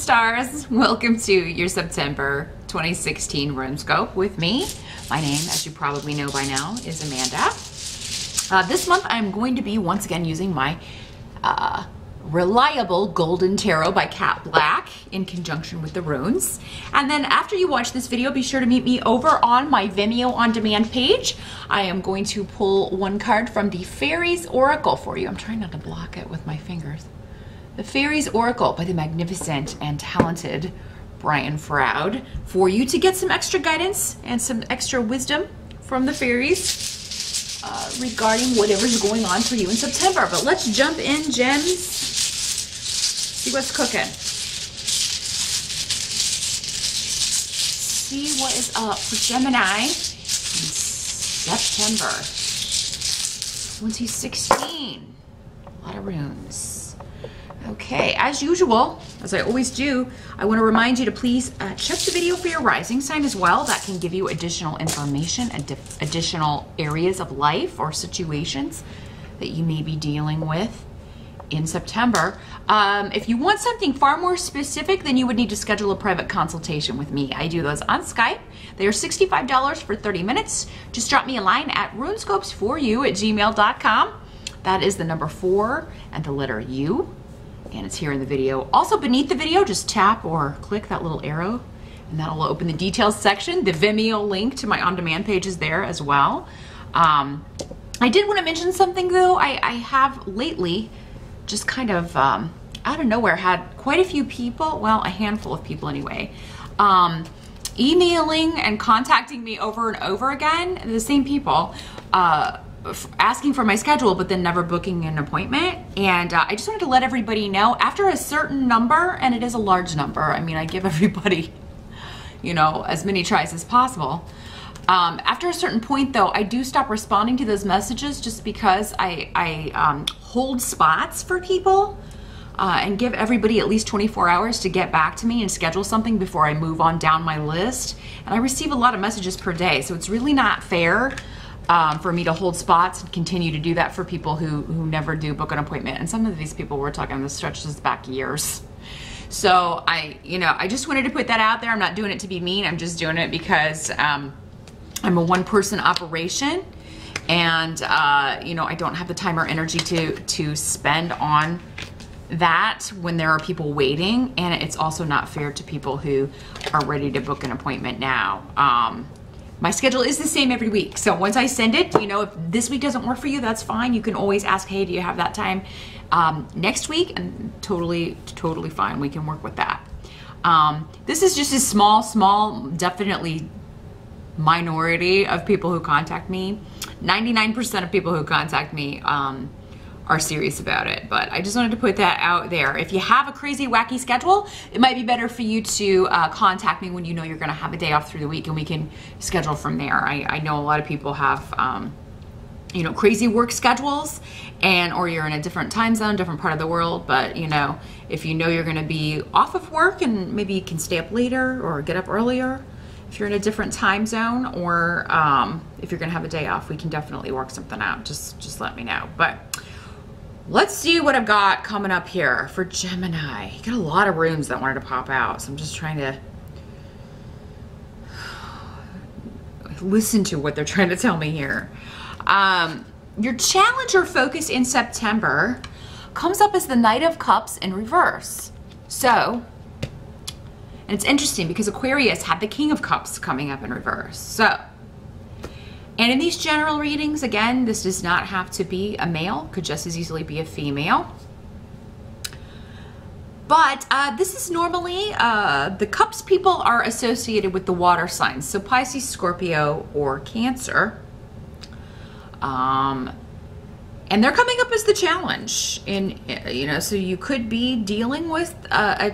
stars, welcome to your September 2016 Runescope with me. My name, as you probably know by now, is Amanda. This month I'm going to be once again using my reliable Golden Tarot by Cat Black in conjunction with the runes. And then after you watch this video, be sure to meet me over on my Vimeo on demand page. I am going to pull one card from the Fairies Oracle for you. I'm trying not to block it with my fingers. The Fairies Oracle by the magnificent and talented Brian Froud for you to get some extra guidance and some extra wisdom from the fairies regarding whatever's going on for you in September. But let's jump in, gems. See what's cooking. See what is up for Gemini in September 2016. A lot of runes. Okay, as usual, as I always do, I want to remind you to please check the video for your rising sign as well. That can give you additional information and additional areas of life or situations that you may be dealing with in September. If you want something far more specific, then you would need to schedule a private consultation with me. I do those on Skype. They are $65 for 30 minutes. Just drop me a line at runescopes4u@gmail.com. That is the number 4 and the letter U. And it's here in the video. Also beneath the video, just tap or click that little arrow and that'll open the details section. The Vimeo link to my on-demand page is there as well. I did want to mention something though. I have lately just kind of out of nowhere had quite a few people, well, a handful of people anyway, emailing and contacting me over and over again, the same people, asking for my schedule, but then never booking an appointment. And I just wanted to let everybody know, after a certain number, and it is a large number, I mean, I give everybody, you know, as many tries as possible. After a certain point though, I do stop responding to those messages just because I hold spots for people and give everybody at least 24 hours to get back to me and schedule something before I move on down my list. And I receive a lot of messages per day, so it's really not fair for me to hold spots and continue to do that for people who never do book an appointment. And some of these people we're talking, this stretches back years. So I just wanted to put that out there. I'm not doing it to be mean. I'm just doing it because I'm a one-person operation, and I don't have the time or energy to spend on that when there are people waiting, and it's also not fair to people who are ready to book an appointment now. My schedule is the same every week. So once I send it, if this week doesn't work for you, that's fine. You can always ask, hey, do you have that time next week? And totally fine. We can work with that. This is just a small, definitely minority of people who contact me. 99% of people who contact me are serious about it, but I just wanted to put that out there. If you have a crazy, wacky schedule, it might be better for you to contact me when you know you're gonna have a day off through the week, and we can schedule from there. I know a lot of people have, crazy work schedules, or you're in a different time zone, different part of the world, but if you know you're gonna be off of work and maybe you can stay up later or get up earlier, if you're in a different time zone, or if you're gonna have a day off, we can definitely work something out. Just let me know. But let's see what I've got coming up here for Gemini. Got a lot of runes that wanted to pop out, so I'm just trying to listen to what they're trying to tell me here. Your challenge or focus in September comes up as the Knight of Cups in reverse. So, and it's interesting because Aquarius had the King of Cups coming up in reverse. So, and in these general readings, again, this does not have to be a male, could just as easily be a female. But this is normally, the Cups people are associated with the water signs, so Pisces, Scorpio, or Cancer. And they're coming up as the challenge. So you could be dealing with a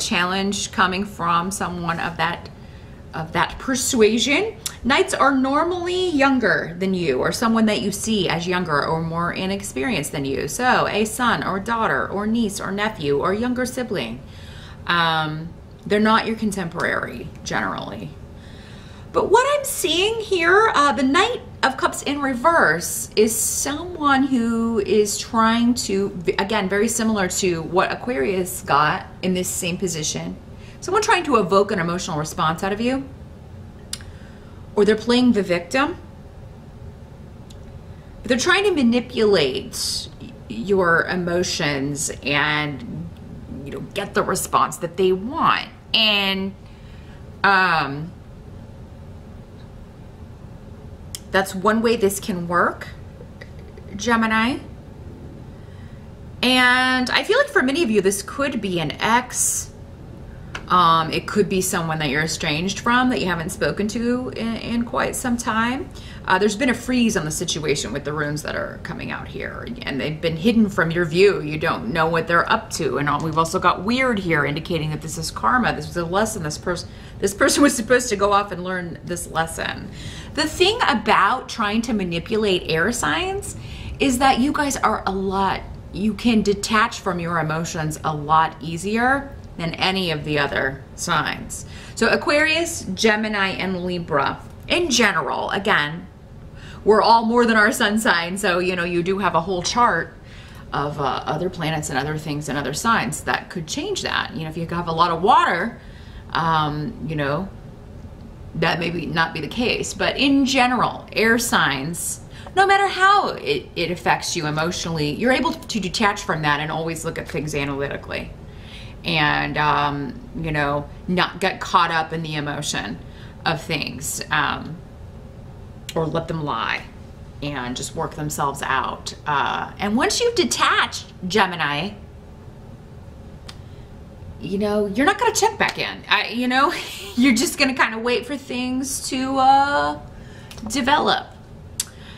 challenge coming from someone of that persuasion. Knights are normally younger than you, or someone that you see as younger or more inexperienced than you. So a son or daughter or niece or nephew or younger sibling. They're not your contemporary generally. But what I'm seeing here, the Knight of Cups in reverse is someone who is trying to, again, very similar to what Aquarius got in this same position. Someone trying to evoke an emotional response out of you, or they're playing the victim. But they're trying to manipulate your emotions and, you know, get the response that they want. And that's one way this can work, Gemini. And I feel like for many of you, this could be an ex. It could be someone that you're estranged from, that you haven't spoken to in quite some time. There's been a freeze on the situation with the runes that are coming out here, and they've been hidden from your view. You don't know what they're up to. And we've also got weird here, indicating that this is karma. This was a lesson. This person was supposed to go off and learn this lesson. The thing about trying to manipulate air signs is that you guys are you can detach from your emotions a lot easier than any of the other signs. So Aquarius, Gemini, and Libra, in general, again, we're all more than our sun sign. So, you know, you do have a whole chart of other planets and other things and other signs that could change that. You know, if you have a lot of water, you know, that may not be the case. But in general, air signs, no matter how it affects you emotionally, you're able to detach from that and always look at things analytically. And, you know, not get caught up in the emotion of things, or let them lie and just work themselves out. And once you've detached, Gemini, you know, you're not going to check back in. You know, you're just going to kind of wait for things to develop.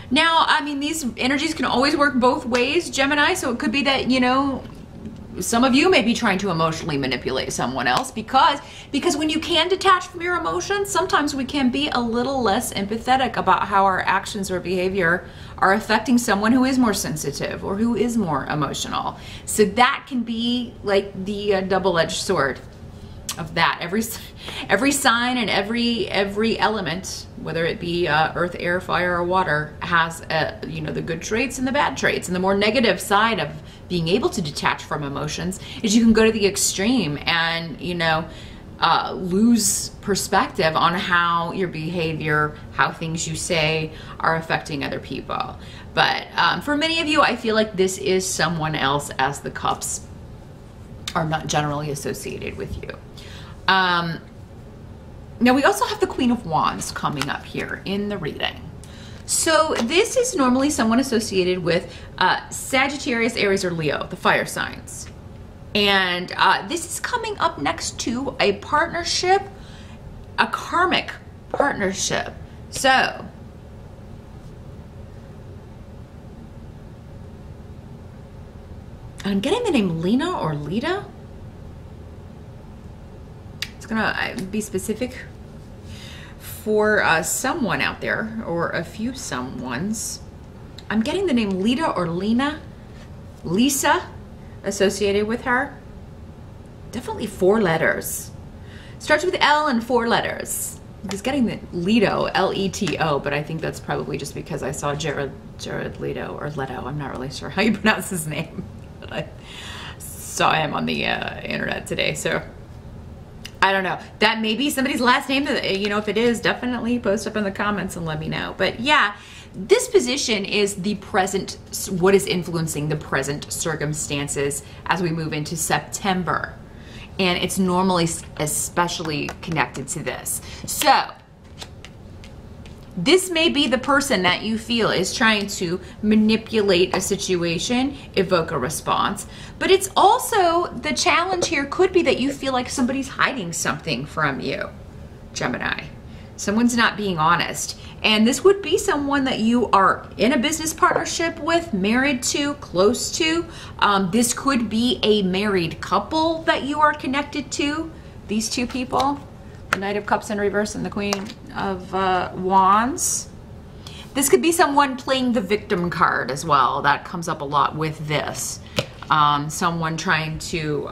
Now, I mean, these energies can always work both ways, Gemini. So it could be that, you know, some of you may be trying to emotionally manipulate someone else because when you can detach from your emotions, sometimes we can be a little less empathetic about how our actions or behavior are affecting someone who is more sensitive or who is more emotional. So that can be like the double-edged sword of that. Every sign and every element, whether it be earth, air, fire, or water, has you know, the good traits and the bad traits. And the more negative side of being able to detach from emotions is you can go to the extreme and, you know, lose perspective on how your behavior, how things you say are affecting other people. But for many of you, I feel like this is someone else, as the cups are not generally associated with you. Now we also have the Queen of Wands coming up here in the reading. So this is normally someone associated with Sagittarius, Aries, or Leo, the fire signs. And this is coming up next to a partnership, a karmic partnership. So I'm getting the name Lena or Lita. It's gonna be specific for someone out there, or a few someones. I'm getting the name Lita or Lena, Lisa, associated with her. Definitely 4 letters. Starts with L and 4 letters. I was getting the Leto, L-E-T-O, but I think that's probably just because I saw Jared Leto, or Leto. I'm not really sure how you pronounce his name, but I saw him on the internet today, so I don't know. That may be somebody's last name. You know, if it is, definitely post up in the comments and let me know. But yeah, this position is the present, what is influencing the present circumstances as we move into September. And it's normally especially connected to this. So this may be the person that you feel is trying to manipulate a situation, evoke a response, but it's also, the challenge here could be that you feel like somebody's hiding something from you, Gemini. Someone's not being honest. And this would be someone that you are in a business partnership with, married to, close to. This could be a married couple that you are connected to, these two people. The Knight of Cups in reverse and the Queen of Wands. This could be someone playing the victim card as well. That comes up a lot with this. Someone trying to,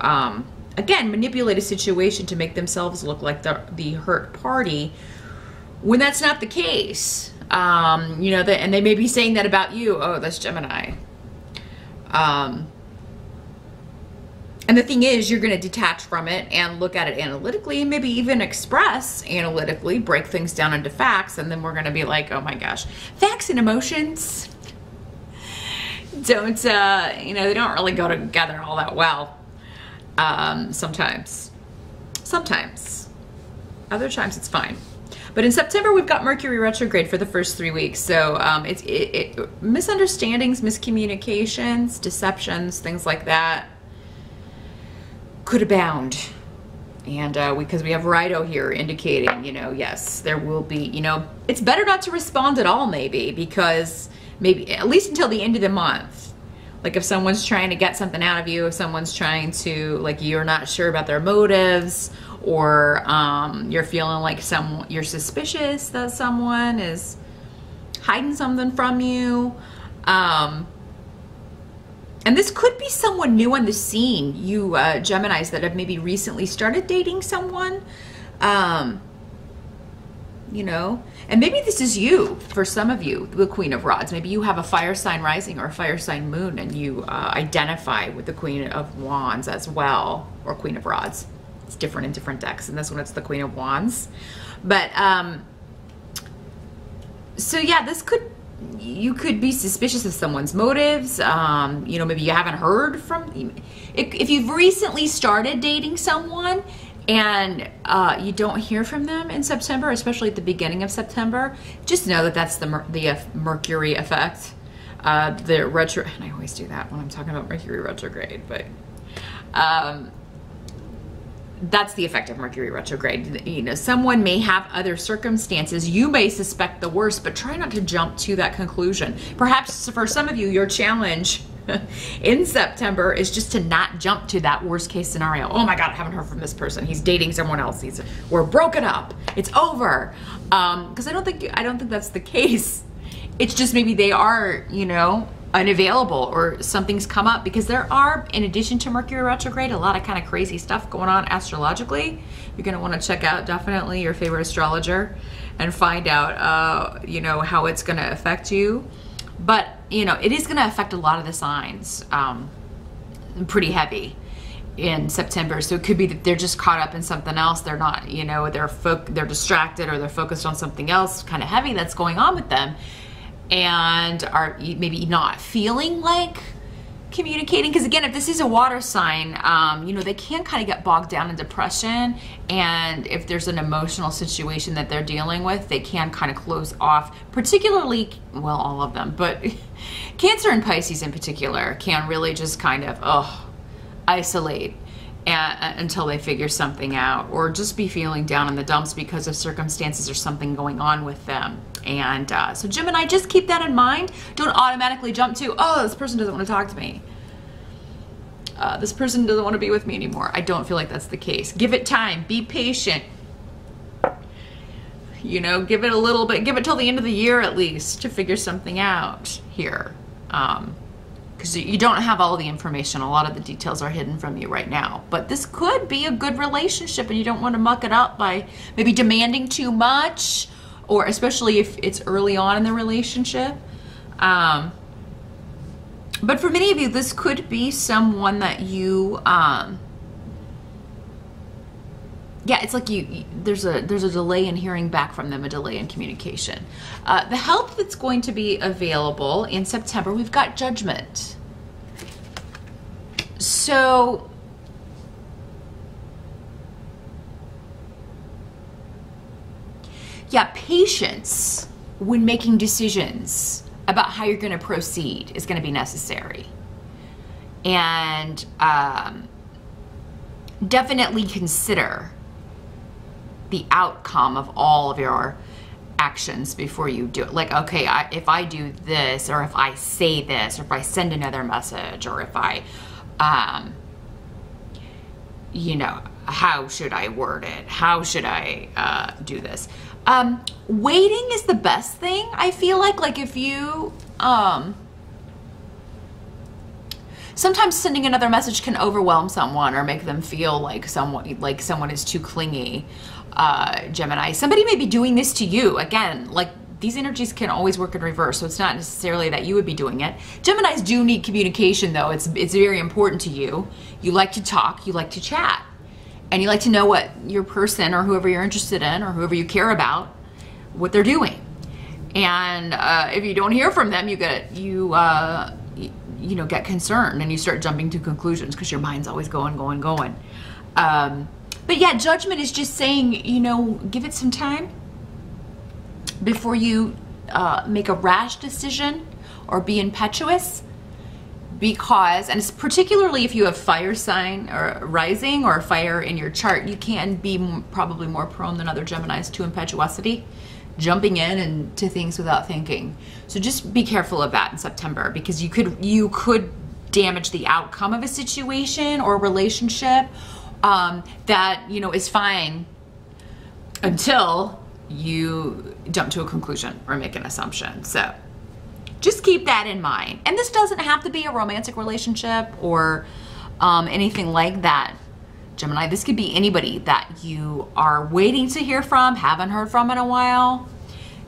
again, manipulate a situation to make themselves look like the hurt party, when that's not the case. You know, and they may be saying that about you. Oh, that's Gemini. And the thing is, you're going to detach from it and look at it analytically, and maybe even express analytically, break things down into facts, and then we're going to be like, oh my gosh, facts and emotions don't, you know, they don't really go together all that well. Sometimes. Other times it's fine. But in September, we've got Mercury retrograde for the first 3 weeks. So misunderstandings, miscommunications, deceptions, things like that could abound. And because we have Rido here indicating, you know, yes, there will be, you know, it's better not to respond at all, maybe, because maybe at least until the end of the month. Like if someone's trying to get something out of you, if someone's trying to, like, you're not sure about their motives, or you're feeling like you're suspicious that someone is hiding something from you. And this could be someone new on the scene, you Geminis that have maybe recently started dating someone, you know, and maybe this is you, for some of you, the Queen of Rods. Maybe you have a fire sign rising or a fire sign moon, and you identify with the Queen of Wands as well, or Queen of Rods. It's different in different decks, and this one it's the Queen of Wands. But so yeah, you could be suspicious of someone's motives. You know, maybe you haven't heard from, if you've recently started dating someone and you don't hear from them in September, especially at the beginning of September, just know that that's the Mercury effect. The retro, and I always do that when I'm talking about Mercury retrograde, but that's the effect of Mercury retrograde. You know, someone may have other circumstances. You may suspect the worst, but try not to jump to that conclusion. Perhaps for some of you, your challenge in September is just to not jump to that worst case scenario. Oh my God, I haven't heard from this person. He's dating someone else. We're broken up. It's over. Because I don't think that's the case. It's just maybe they are, you know, unavailable, or something's come up, because there are, in addition to Mercury retrograde, a lot of kind of crazy stuff going on astrologically. You're going to want to check out definitely your favorite astrologer and find out, you know, how it's going to affect you. But, you know, it is going to affect a lot of the signs pretty heavy in September. So it could be that they're just caught up in something else. They're not, you know, they're distracted, or they're focused on something else kind of heavy that's going on with them, and are maybe not feeling like communicating. Because again, if this is a water sign, you know, they can kind of get bogged down in depression, and if there's an emotional situation that they're dealing with, they can kind of close off, particularly, well, all of them, but Cancer and Pisces in particular can really just kind of isolate until they figure something out, or just be feeling down in the dumps because of circumstances or something going on with them. And so Gemini, just keep that in mind. Don't automatically jump to, oh, this person doesn't want to talk to me. This person doesn't want to be with me anymore. I don't feel like that's the case. Give it time. Be patient. You know, give it a little bit. Give it till the end of the year at least to figure something out here. Because you don't have all the information. A lot of the details are hidden from you right now. But this could be a good relationship, and you don't want to muck it up by maybe demanding too much, or especially if it's early on in the relationship. But for many of you, this could be someone that you, yeah, it's like there's a delay in hearing back from them, a delay in communication. The help that's going to be available in September, we've got Judgment. So yeah, patience when making decisions about how you're going to proceed is going to be necessary. And definitely consider the outcome of all of your actions before you do it. Like, okay, if I do this, or if I say this, or if I send another message, or if I, you know, how should I word it? How should I do this? Waiting is the best thing, I feel like if you, sometimes sending another message can overwhelm someone or make them feel like someone is too clingy. Gemini, somebody may be doing this to you. Again, like these energies can always work in reverse, so it's not necessarily that you would be doing it. Geminis do need communication, though. It's very important to you. You like to talk, you like to chat, and you like to know what your person or whoever you're interested in or whoever you care about, what they're doing. And if you don't hear from them, you get concerned and you start jumping to conclusions because your mind's always going. But yeah, Judgment is just saying, give it some time before you make a rash decision or be impetuous, because, and it's particularly if you have fire sign or rising or fire in your chart, you can be probably more prone than other Geminis to impetuosity, jumping in and to things without thinking. So just be careful of that in September, because you could damage the outcome of a situation or relationship that is fine until you jump to a conclusion or make an assumption. So just keep that in mind. And this doesn't have to be a romantic relationship or anything like that, Gemini. This could be anybody that you are waiting to hear from, haven't heard from in a while.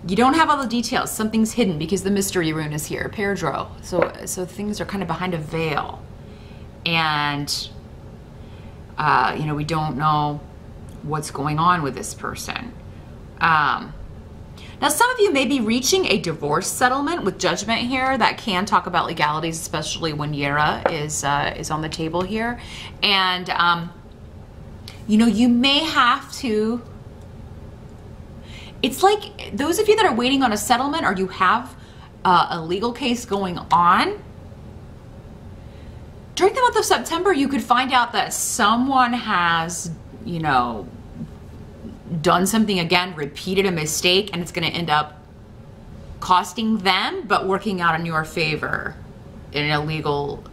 You don't have all the details. Something's hidden because the mystery rune is here, Perdro. So things are kind of behind a veil. And we don't know what's going on with this person. Now, some of you may be reaching a divorce settlement with Judgment here. That can talk about legalities, especially when Yera is on the table here. And, you may have to, it's like those of you that are waiting on a settlement or you have a legal case going on, during the month of September, you could find out that someone has, done something again, repeated a mistake, and it's going to end up costing them, but working out in your favor in a legal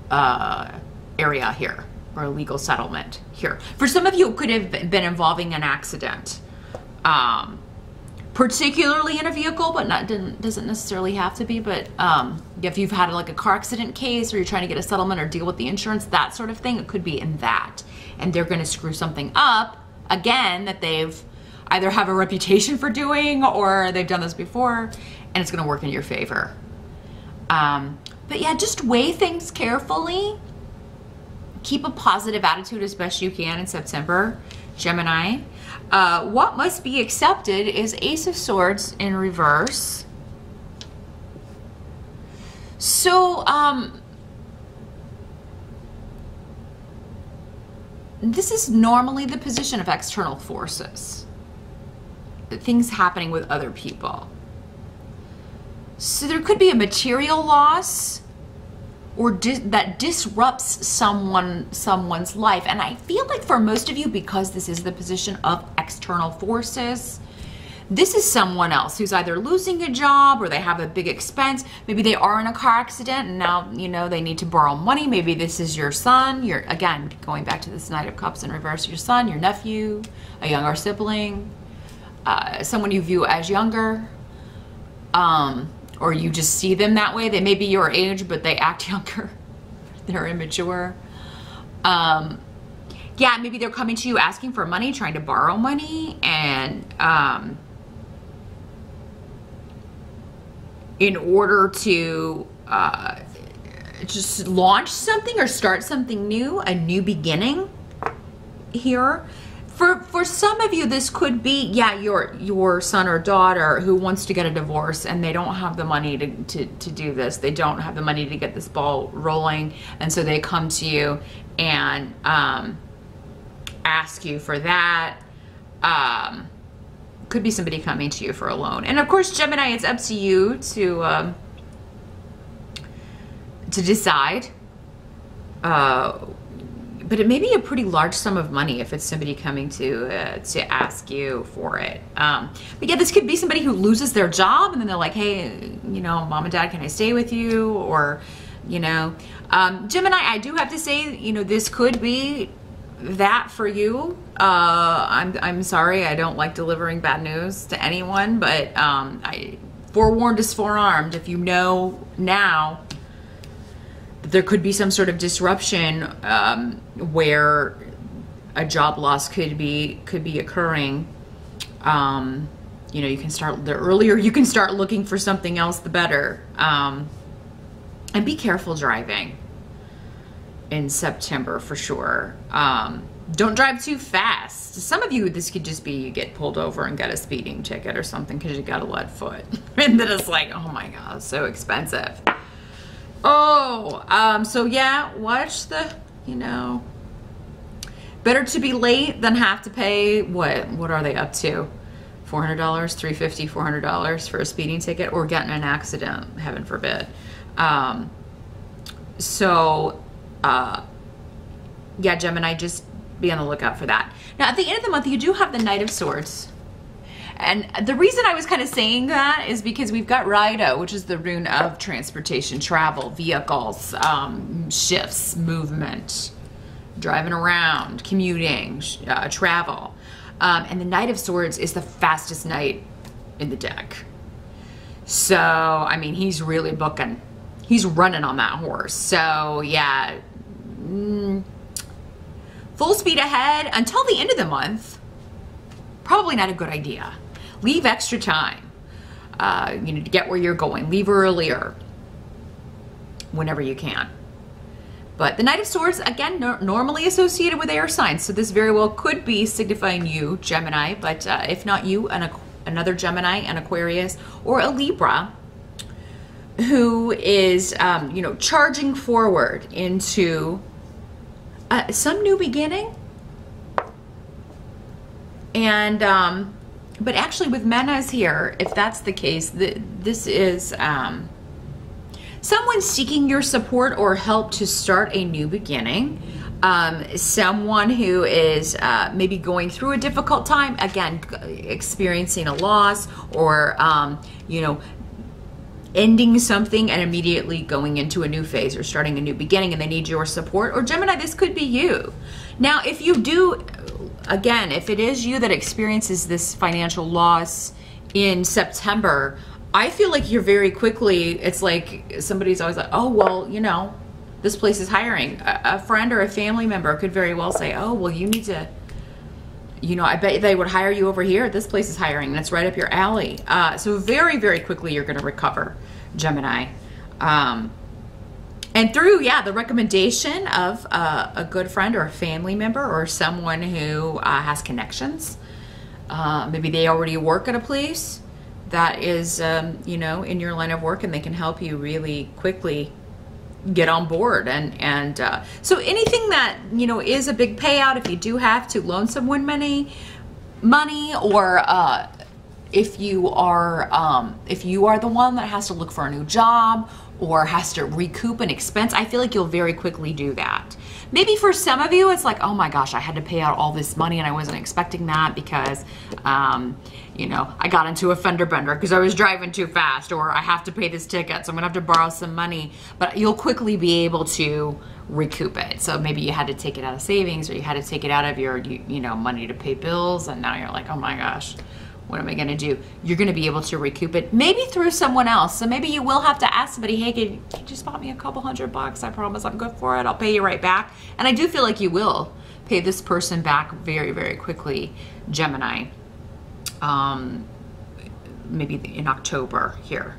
area here, or a legal settlement here. For some of you, it could have been involving an accident, particularly in a vehicle, but doesn't necessarily have to be. But if you've had like a car accident case, or you're trying to get a settlement or deal with the insurance, that sort of thing, it could be in that. And they're going to screw something up again that they've either have a reputation for doing, or they've done this before, and it's going to work in your favor. But yeah, just weigh things carefully. Keep a positive attitude as best you can in September, Gemini. What must be accepted is Ace of Swords in reverse. So, this is normally the position of external forces. Things happening with other people. So there could be a material loss or that disrupts someone's life. And I feel like for most of you, because this is the position of external forces, this is someone else who's either losing a job or they have a big expense. Maybe they are in a car accident and now, they need to borrow money. Maybe this is your son. Again, going back to this Knight of Cups in reverse, your son, your nephew, a younger sibling, someone you view as younger, or you just see them that way. They may be your age, but they act younger. They're immature. Yeah, maybe they're coming to you asking for money, trying to borrow money, and in order to just launch something or start something new, a new beginning here. For some of you, this could be, yeah, your son or daughter who wants to get a divorce and they don't have the money to do this. They don't have the money to get this ball rolling. And so they come to you and ask you for that. Could be somebody coming to you for a loan. And of course, Gemini, it's up to you to decide. But it may be a pretty large sum of money if it's somebody coming to ask you for it. But yeah, this could be somebody who loses their job and then they're like, hey, mom and dad, can I stay with you? Or, Gemini, I do have to say, this could be that for you. I'm sorry, I don't like delivering bad news to anyone, but I forewarned is forearmed. If you know now, there could be some sort of disruption where a job loss could be occurring. you know, you can start, the earlier you can start looking for something else, the better. And be careful driving in September for sure. Don't drive too fast. Some of you, this could just be you get pulled over and get a speeding ticket or something because you got a lead foot. And then it's like, oh my God, so expensive. Oh, so yeah, watch the, you know, better to be late than have to pay, what are they up to? $400, $350, $400 for a speeding ticket, or getting an accident, heaven forbid. Yeah, Gemini, just be on the lookout for that. Now, at the end of the month, you do have the Knight of Swords. And the reason I was kind of saying that is because we've got Rido, which is the rune of transportation, travel, vehicles, shifts, movement, driving around, commuting, travel. And the Knight of Swords is the fastest knight in the deck. So, I mean, he's really booking. He's running on that horse. So, yeah. Full speed ahead until the end of the month. Probably not a good idea. Leave extra time, you know, to get where you're going. Leave earlier whenever you can. But the Knight of Swords, again, normally associated with air signs. So this very well could be signifying you, Gemini. But if not you, another Gemini, an Aquarius, or a Libra, who is, you know, charging forward into some new beginning. And, but actually with Menas here, if that's the case, this is someone seeking your support or help to start a new beginning. Someone who is maybe going through a difficult time, again, experiencing a loss, or, you know, ending something and immediately going into a new phase or starting a new beginning, and they need your support. Or Gemini, this could be you. Now, if you do, again, if it is you that experiences this financial loss in September, I feel like you're very quickly, it's like somebody's always like, oh, well, you know, this place is hiring. A friend or a family member could very well say, oh, well, you need to, you know, I bet they would hire you over here. This place is hiring, and it's right up your alley. So very, very quickly you're going to recover, Gemini. And through, yeah, the recommendation of a good friend or a family member or someone who has connections. Maybe they already work at a place that is, you know, in your line of work, and they can help you really quickly get on board. And so anything that, you know, is a big payout, if you do have to loan someone money, or if you are the one that has to look for a new job or has to recoup an expense, I feel like you'll very quickly do that. Maybe for some of you, it's like, oh my gosh, I had to pay out all this money and I wasn't expecting that because, you know, I got into a fender bender because I was driving too fast, or I have to pay this ticket, so I'm gonna have to borrow some money. But you'll quickly be able to recoup it. So maybe you had to take it out of savings, or you had to take it out of your, you know, money to pay bills, and now you're like, oh my gosh, what am I gonna do? You're gonna be able to recoup it, maybe through someone else. So maybe you will have to ask somebody, hey, can you just spot me a couple $100? I promise I'm good for it. I'll pay you right back. And I do feel like you will pay this person back very, very quickly, Gemini. Maybe in October here.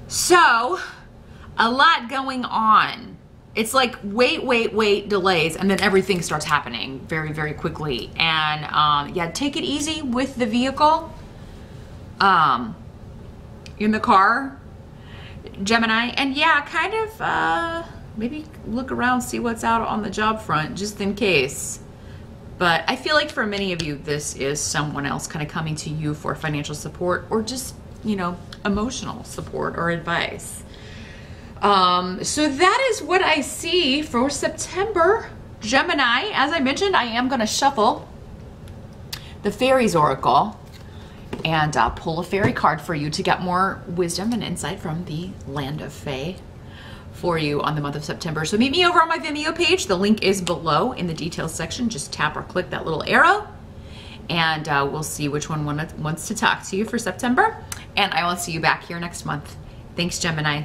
So a lot going on. It's like wait delays, and then everything starts happening very, very quickly. And yeah, take it easy with the vehicle in the car, Gemini. And yeah, kind of maybe look around, see what's out on the job front, just in case. But I feel like for many of you, this is someone else kind of coming to you for financial support, or just, you know, emotional support or advice. So that is what I see for September, Gemini. As I mentioned, I am going to shuffle the Fairies Oracle and pull a fairy card for you to get more wisdom and insight from the land of Fae for you on the month of September. So meet me over on my Vimeo page. The link is below in the details section. Just tap or click that little arrow, and we'll see which one wants to talk to you for September. And I will see you back here next month. Thanks, Gemini.